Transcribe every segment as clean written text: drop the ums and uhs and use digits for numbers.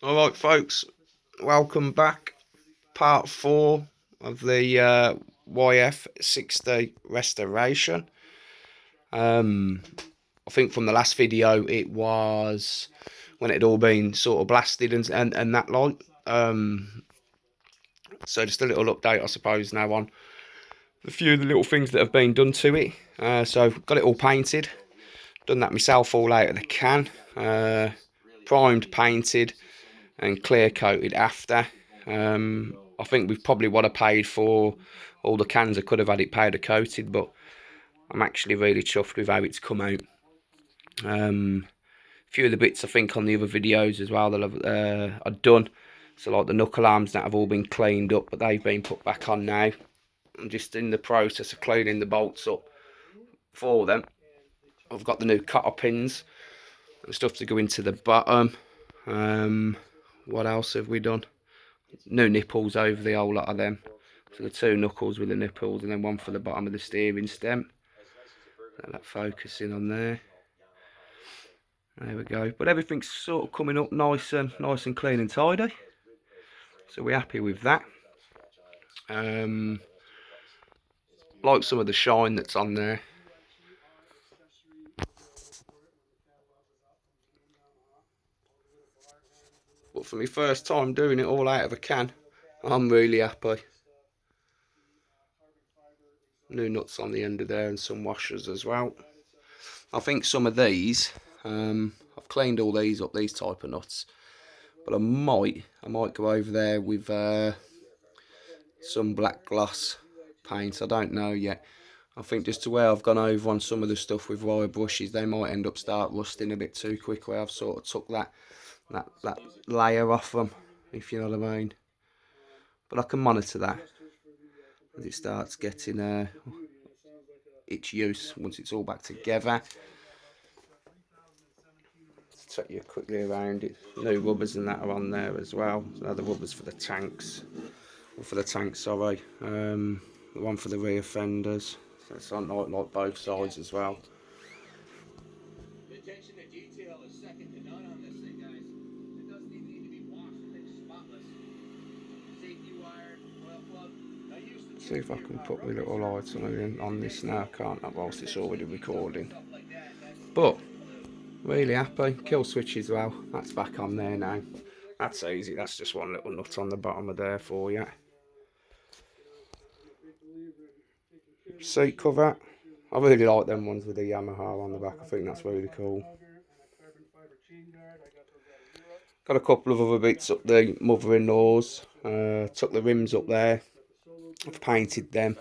Alright folks, welcome back. Part 4 of the YF60 restoration. I think from the last video it was when it had all been sort of blasted and that like. So just a little update I suppose now on a few of the little things that have been done to it. So got it all painted, done that myself all out of the can, primed, painted and clear coated after. I think we've probably would have paid for all the cans. I could have had it powder coated, but I'm actually really chuffed with how it's come out. A few of the bits I think on the other videos as well that I've done, so like the knuckle arms that have all been cleaned up, but they've been put back on now. I'm just in the process of cleaning the bolts up for them. I've got the new cotter pins and stuff to go into the bottom. What else have we done? New nipples over the whole lot of them. So the two knuckles with the nipples, and then one for the bottom of the steering stem. Let that focusing on there. There we go. But everything's sort of coming up nice and clean and tidy. So we're happy with that. Like some of the shine that's on there. But for my first time doing it all out of a can, I'm really happy. New nuts on the end of there and some washers as well. I think some of these, I've cleaned all these up, these type of nuts, but I might go over there with some black gloss paint. I don't know yet. I think just to where I've gone over on some of the stuff with wire brushes, they might end up start rusting a bit too quick, where I've sort of took that layer off them, if you know what I mean. But I can monitor that as it starts getting its use once it's all back together. Take you quickly around it. New rubbers and that are on there as well. So the rubbers for the tanks, or for the tanks, sorry. The one for the rear fenders. So it's on like both sides as well. The attention to detail is second to none on this thing, guys. It doesn't even need to be washed. It's spotless. Safety wire, oil plug. See if I can put my little lights on this now. I can't, whilst it's already recording. But really happy. Kill switch as well. That's back on there now. That's easy. That's just one little nut on the bottom of there for you. Seat cover. I really like them ones with the Yamaha on the back. I think that's really cool. Got a couple of other bits up the mother-in-law's. Took the rims up there. I've painted them.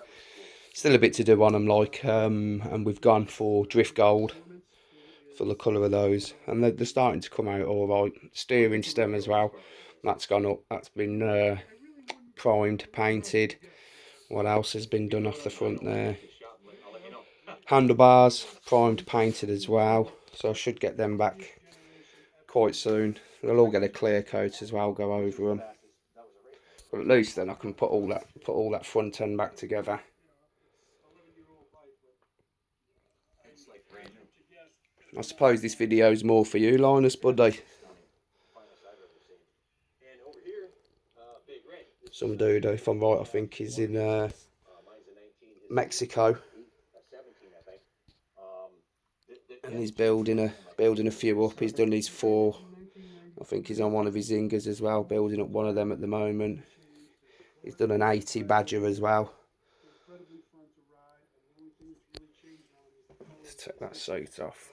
Still a bit to do on them, like, and we've gone for drift gold for the colour of those, and they're starting to come out all right. Steering stem as well, that's gone up. That's been primed, painted. What else has been done off the front there? Handlebars primed, painted as well, so I should get them back quite soon. They'll all get a clear coat as well, go over them. But at least then I can put all that front end back together. I suppose this video is more for you, Linus, buddy. Some dude, if I'm right, I think he's in Mexico, and he's building a few up. He's done his 4. I think he's on one of his zingers as well, building up one of them at the moment. He's done an 80 Badger as well. Let's take that seat off.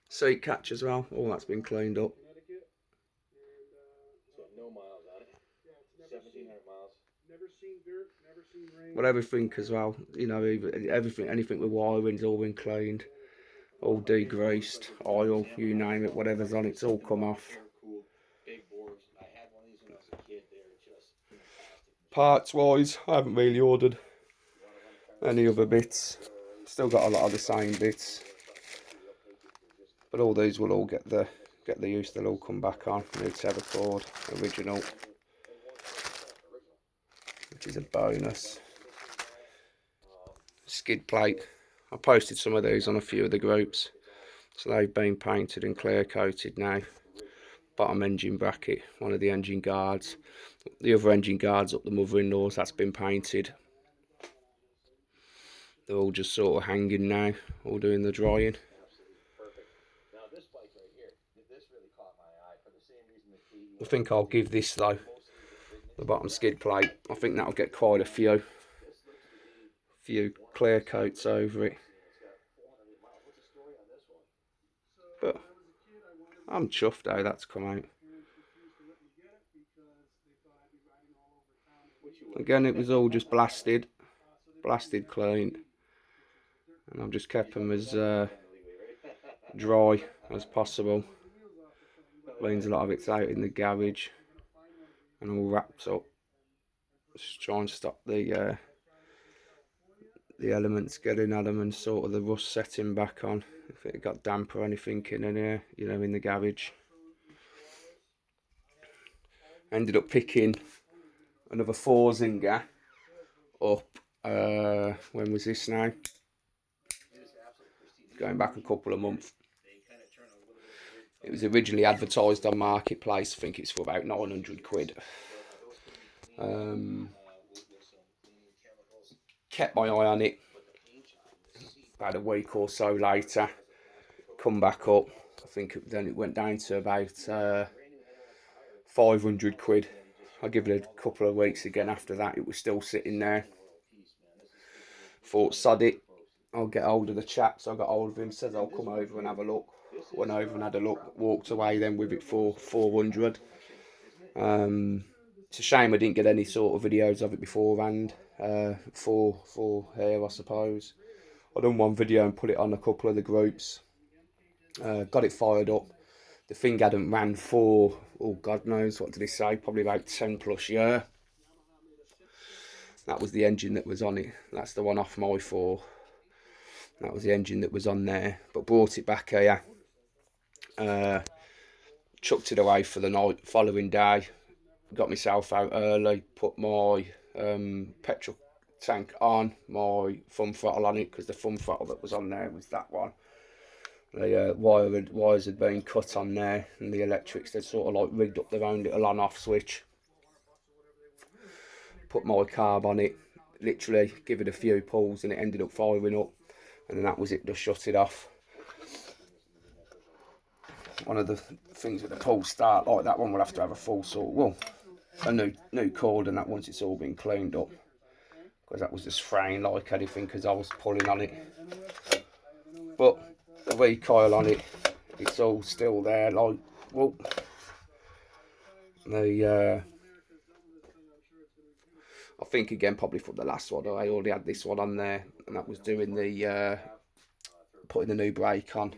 Seat catch as well, all that's been cleaned up. But everything as well, you know, anything with wiring's all been cleaned, all degreased, oil, you name it, whatever's on it's all come off. Parts wise, I haven't really ordered any other bits. Still got a lot of the same bits, but all these will all get the use. They'll all come back on. New tether cord, original, which is a bonus. Skid plate. I posted some of these on a few of the groups. So they've been painted and clear coated now. Bottom engine bracket, one of the engine guards. The other engine guards up the mother-in-law's, that's been painted. They're all just sort of hanging now, all doing the drying. I think I'll give this though, the bottom skid plate, I think that'll get quite a few clear coats over it. But I'm chuffed how that's come out. Again, it was all just blasted clean, and I've just kept them as dry as possible. Means a lot of it's out in the garage and all wrapped up. Just trying to stop the elements getting at them and sort of the rust setting back on if it got damp or anything in here, you know, in the garage. Ended up picking another 4 zinger up. When was this now? Going back a couple of months. It was originally advertised on Marketplace. I think it's for about 900 quid. Kept my eye on it. About a week or so later, come back up. I think then it went down to about 500 quid. I give it a couple of weeks again after that. It was still sitting there. Thought, sod it, I'll get hold of the chap. So I got hold of him, says I'll come over and have a look. Went over and had a look, walked away then with it for 400. It's a shame I didn't get any sort of videos of it beforehand, for here I suppose. I done one video and put it on a couple of the groups, got it fired up. The thing hadn't ran for, oh God knows, what did he say, probably about 10 plus year. That was the engine that was on it, that's the one off my 4. That was the engine that was on there, but brought it back here. Chucked it away for the night. Following day, got myself out early, put my petrol tank on, my thumb throttle on it, because the thumb throttle that was on there was that one. The wires had been cut on there, and the electrics, they'd sort of like rigged up their own little on-off switch. Put my carb on it, literally give it a few pulls, and it ended up firing up, and then that was it, just shut it off. One of the things with the pull start like that one will have to have a full sort, well, a new cord, and that once it's all been cleaned up, because that was just fraying like anything because I was pulling on it. But the recoil on it, it's all still there, like, well, I think again probably from the last one, I already had this one on there, and that was doing the putting the new brake on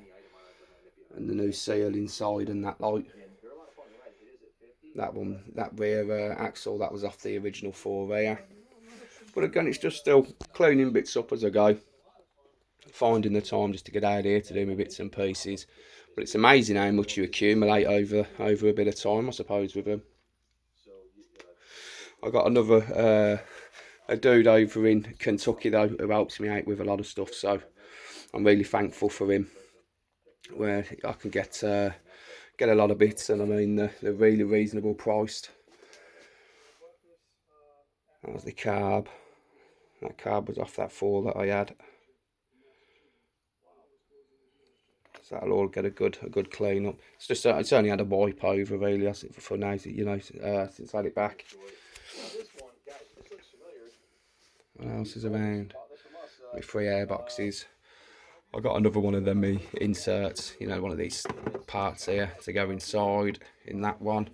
and the new seal inside and that, like that one, that rear axle, that was off the original 4 rear. But again, it's just still cleaning bits up as I go, finding the time just to get out here to do my bits and pieces. But it's amazing how much you accumulate over a bit of time, I suppose, with them. I got another a dude over in Kentucky though who helps me out with a lot of stuff, so I'm really thankful for him, where I can get a lot of bits, and I mean they're really reasonable priced. That was the carb. That carb was off that 4 that I had. So that'll all get a good clean up. It's just it's only had a wipe over really for now, you know, since I had it back. What else is around? My 3 airboxes. I got another one of them me inserts, you know, one of these parts here to go inside in that one.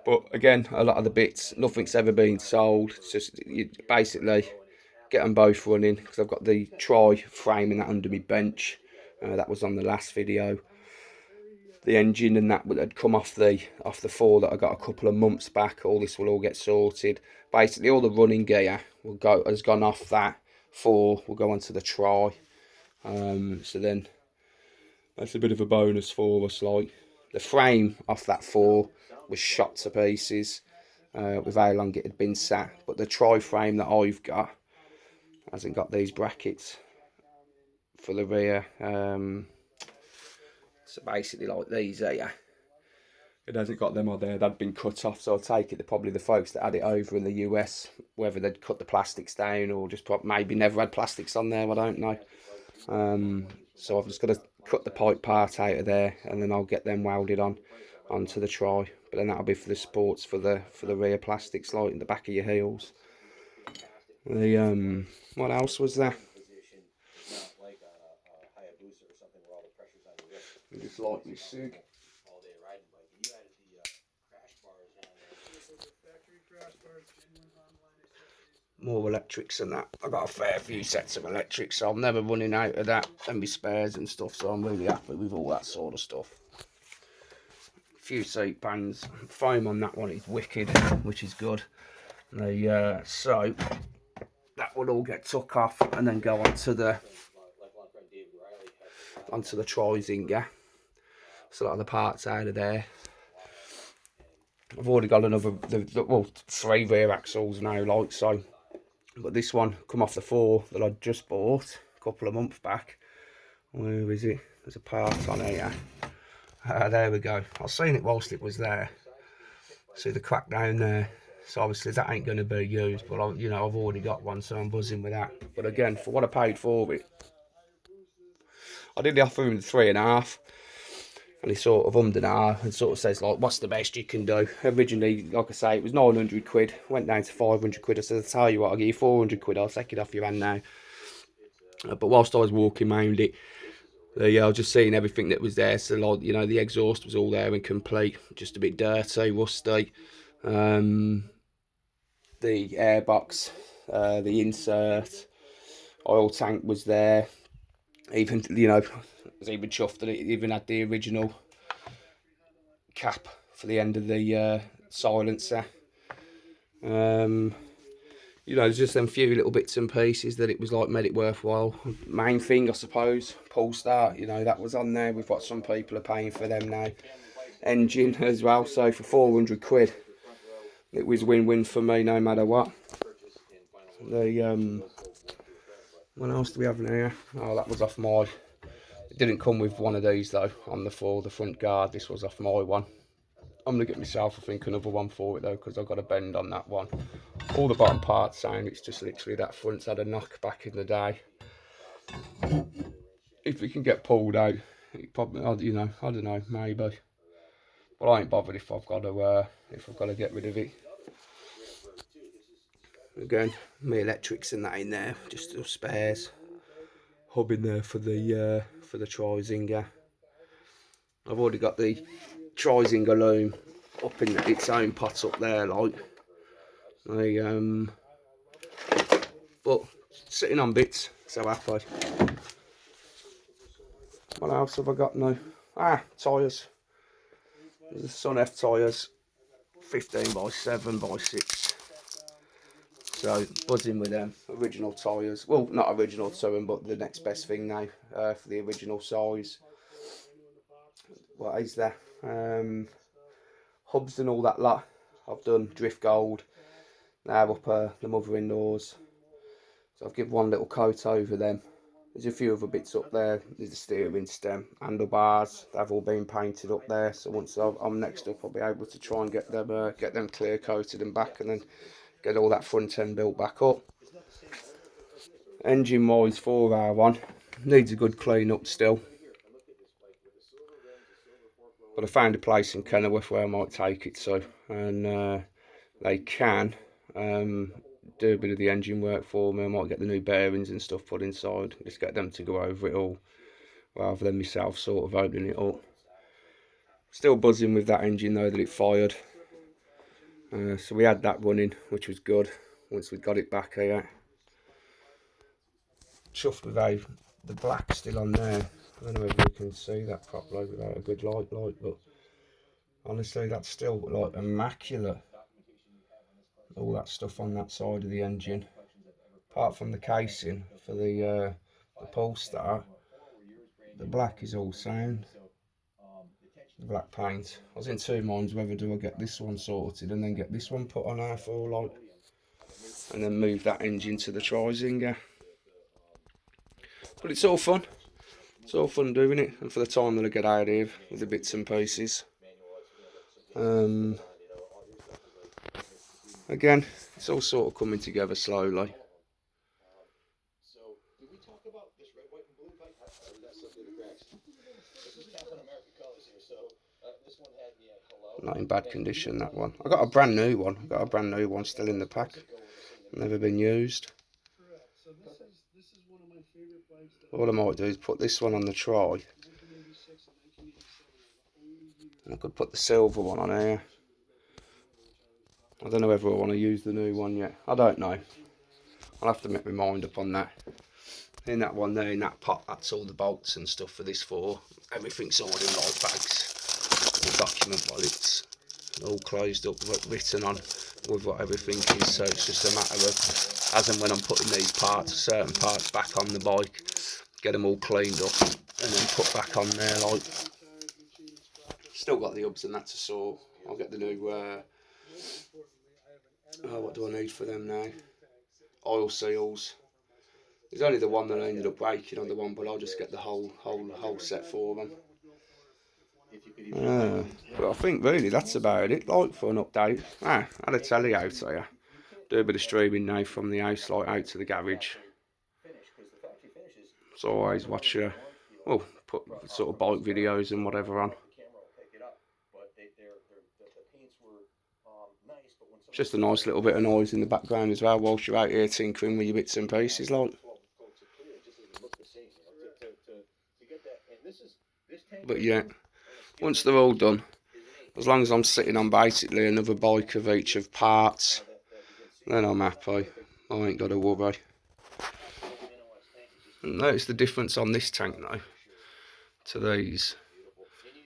But again, a lot of the bits, nothing's ever been sold. It's just you basically get them both running, because I've got the tri framing that under my bench. That was on the last video. The engine and that had come off the 4 that I got a couple of months back. All this will all get sorted. Basically, all the running gear has gone off that 4. Will go onto the tri. So then that's a bit of a bonus for us. Like the frame off that 4 was shot to pieces with how long it had been sat, but the tri frame that I've got hasn't got these brackets for the rear So basically like these here, it hasn't got them on there, they'd been cut off, so I take it they're probably the folks that had it over in the US, whether they'd cut the plastics down or just maybe never had plastics on there, I don't know. So I've just got to cut the pipe part out of there, and then I'll get them welded onto the tri. But then that'll be for the sports, for the rear plastics, like in the back of your heels. The what else was there? I just like my cig. More electrics than that. I've got a fair few sets of electrics, so I'm never running out of that, and my spares and stuff, so I'm really happy with all that sort of stuff. A few seat pans. Foam on that one is wicked, which is good. So that will all get took off and then go onto the tri-zinger. So a lot of the parts out of there. I've already got another, well, 3 rear axles now, like so. But this one come off the 4 that I just bought a couple of months back. Where is it? There's a part on here. There we go. I seen it whilst it was there. See the crack down there. So obviously that ain't going to be used, but I've already got one, so I'm buzzing with that. But again, for what I paid for it, I did offer him 3.5. And he sort of ummed and ahed and sort of says, like, what's the best you can do? Originally, like I say, it was 900 quid. Went down to 500 quid. I said, I'll tell you what, I'll give you 400 quid. I'll take it off your hand now. But whilst I was walking around it, I was just seeing everything that was there. So, like, the exhaust was all there and complete. Just a bit dirty, rusty. The airbox, the insert, oil tank was there. Even, I was even chuffed that it even had the original cap for the end of the silencer. There's just them few little bits and pieces that it was like made it worthwhile. Main thing, I suppose, pull start, that was on there with what some people are paying for them now. Engine as well, so for 400 quid, it was win-win for me no matter what. What else do we have in here? Oh, that was off my... It didn't come with one of these though, on the front guard. This was off my one. I'm going to get myself, I think, another one for it though, because I've got a bend on that one. All the bottom parts sound, it's just literally that front's had a knock back in the day. If it can get pulled out, it probably, I don't know, maybe. But I ain't bothered if I've got to get rid of it. Again, my electrics and that in there, just the spares. Hub in there for the tri-zinger. I've already got the tri-zinger loom up in its own pot up there, like. But sitting on bits, so happy. What else have I got now? Tyres. There's the Sun F tyres, 15x7x6. So buzzing with them. Original tyres. Well, not original to them, but the next best thing now for the original size. What is there? Hubs and all that lot. I've done drift gold. Now up the mother-in-law's. So I've given one little coat over them. There's a few other bits up there. There's the steering stem, handlebars. They've all been painted up there. So once I'm next up, I'll be able to try and get them clear coated and back, and then get all that front end built back up. Engine wise, 4R1 needs a good clean up still. But I found a place in Kenilworth where I might take it to, and they can do a bit of the engine work for me. I might get the new bearings and stuff put inside, just get them to go over it all, rather than myself sort of opening it up. Still buzzing with that engine though, that it fired. So we had that running, which was good, once we got it back here. Chuffed with the black still on there. I don't know if you can see that properly without a good light, but honestly that's still like immaculate. All that stuff on that side of the engine, apart from the casing for the pull start, the black is all sound. The black paint. I was in 2 minds whether do I get this one sorted and then get this one put on half or like, and then move that engine to the tri-zinger. But it's all fun. It's all fun doing it, and for the time that I get out here with the bits and pieces. Again, it's all sort of coming together slowly. Not in bad condition, that one. I got a brand new one. I got a brand new one still in the pack. Never been used. All I might do is put this one on the try. And I could put the silver one on here. I don't know whether I want to use the new one yet. I don't know. I'll have to make my mind up on that. In that one there, in that pot, that's all the bolts and stuff for this for. Everything's all in light bags. The document wallets. All closed up, written on with what everything is. So it's just a matter of, as and when I'm putting these parts, certain parts back on the bike, get them all cleaned up and then put back on there. Like, still got the hubs and that to sort. I'll get the new, what do I need for them now? Oil seals. There's only the one that I ended up breaking on the one, but I'll just get the whole set for them. But I think really that's about it, like, for an update. I had a telly out here. Do a bit of streaming now from the house, like, out to the garage. So I always watch, well, put sort of bike videos and whatever on. Just a nice little bit of noise in the background as well whilst you're out here tinkering with your bits and pieces, like. But yeah, once they're all done, as long as I'm sitting on basically another bike of each of parts, then I'm happy. I ain't got to worry. Notice the difference on this tank now to these.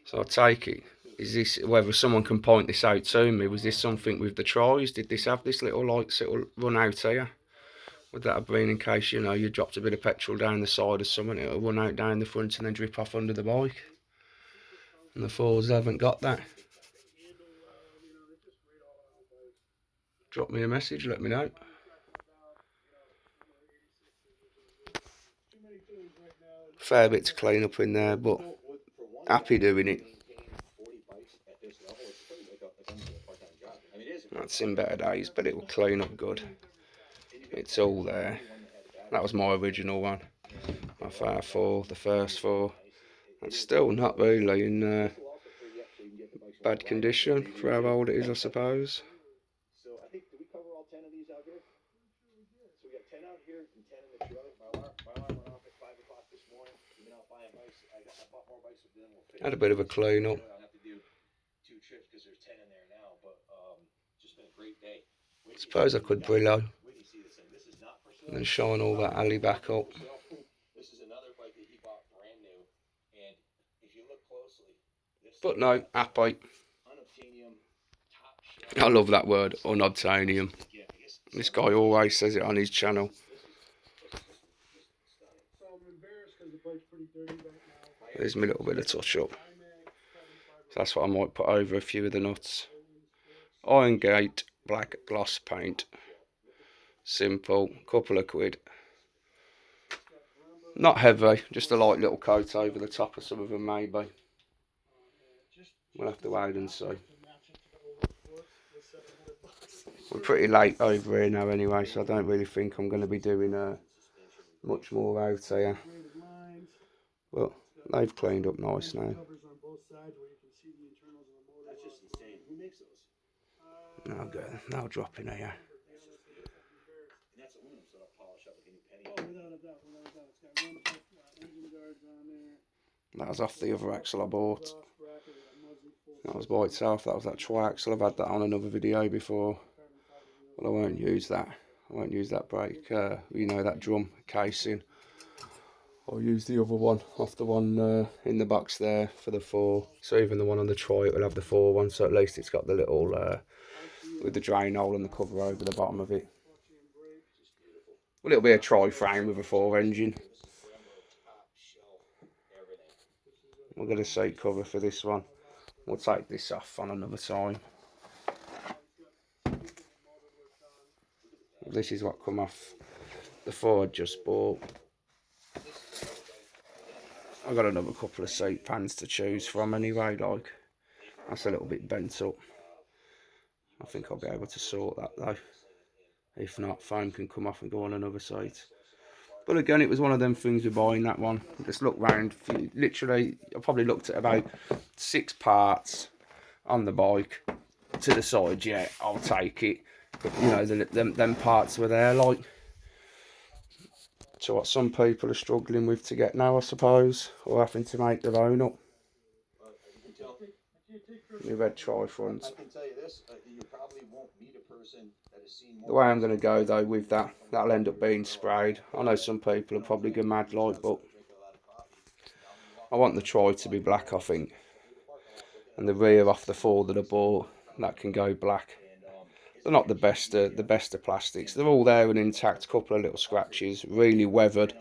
So I take it, is this, whether someone can point this out to me, was this something with the tries? Did this have this little, like, sort of run out here? Would that have been in case, you know, you dropped a bit of petrol down the side of something, it'll run out down the front and then drip off under the bike? And the fours haven't got that. Drop me a message, let me know. Fair bit to clean up in there, but happy doing it. That's in better days, but it will clean up good. It's all there. That was my original one. My FR4, the first four. It's still not really in bad condition for how old it is, I suppose. Had a bit of a clean up. I suppose I could Brillo and then shine all that alley back up. But no, happy. I love that word, unobtainium. This guy always says it on his channel. There's my little bit of touch up. So that's what I might put over a few of the nuts. Iron gate, black gloss paint. Simple, couple of quid. Not heavy, just a light little coat over the top of some of them maybe. We'll have to wait and see. We're pretty late over here now anyway, so I don't really think I'm going to be doing much more out here. But they've cleaned up nice now. Now go, now drop in here. That was off the other axle I bought. That was by itself, that was that tri-axle. I've had that on another video before. But I won't use that. I won't use that brake, you know, that drum casing. I'll use the other one, off the one in the box there for the 4. So even the one on the tri, it will have the 4 one, so at least it's got the little, with the drain hole and the cover over the bottom of it. Well, it'll be a tri-frame with a 4 engine. We'll get a seat cover for this one. We'll take this off on another time. This is what come off the 4 I just bought. I've got another couple of seat pans to choose from anyway, like, that's a little bit bent up. I think I'll be able to sort that though. If not, foam can come off and go on another seat. But again, it was one of them things with buying that one. Just look round, literally, I probably looked at about 6 parts on the bike to the side. Yeah, I'll take it. But, you know, them parts were there, like, to what some people are struggling with to get now, I suppose, or having to make their own up. My red tri-front. The way I'm going to go though with that, that'll end up being sprayed. I know some people are probably go mad like, but I want the tri to be black, I think. And the rear off the four that I bought, that can go black. They're not the best of plastics. They're all there and intact. A couple of little scratches, really weathered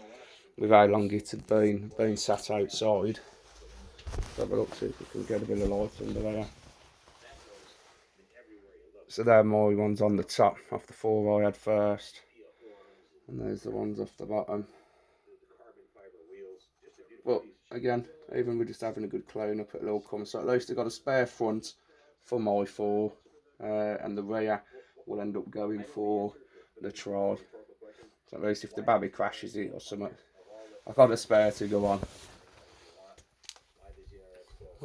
with how long it had been sat outside. Let's have a look, see if we can get a bit of light under there. So they're my ones on the top, off the 4 I had first. And there's the ones off the bottom. But again, even with just having a good clean up, it'll all come. So at least I've got a spare front for my 4. And the rear will end up going for the tri. So at least if the baby crashes it or something, I've got a spare to go on.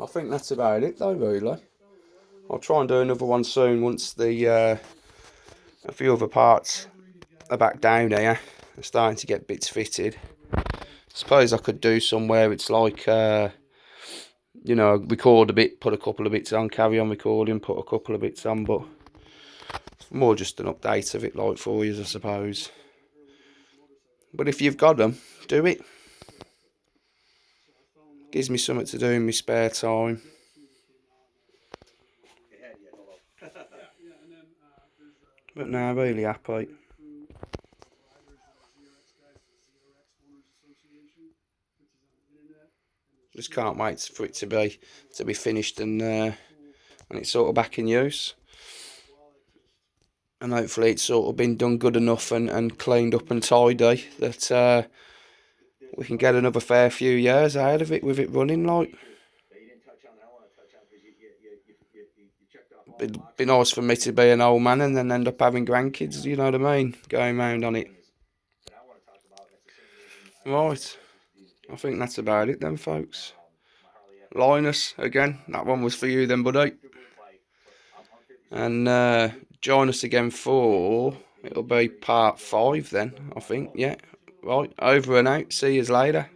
I think that's about it though, really. I'll try and do another one soon once the a few other parts are back down here. I'm starting to get bits fitted. I suppose I could do somewhere it's like, you know, record a bit, put a couple of bits on, carry on recording, put a couple of bits on, but more just an update of it, like, for you, I suppose. But if you've got them, do it. Gives me something to do in my spare time. But no, really happy. Just can't wait for it to be finished and it's sort of back in use. And hopefully it's sort of been done good enough and cleaned up and tidy that we can get another fair few years out of it with it running, like. It'd be nice for me to be an old man and then end up having grandkids, you know what I mean, going round on it. Right, I think that's about it then, folks. Linus, again, that one was for you then, buddy. And join us again for, it'll be part 5 then, I think, yeah. Right, over and out, see you later.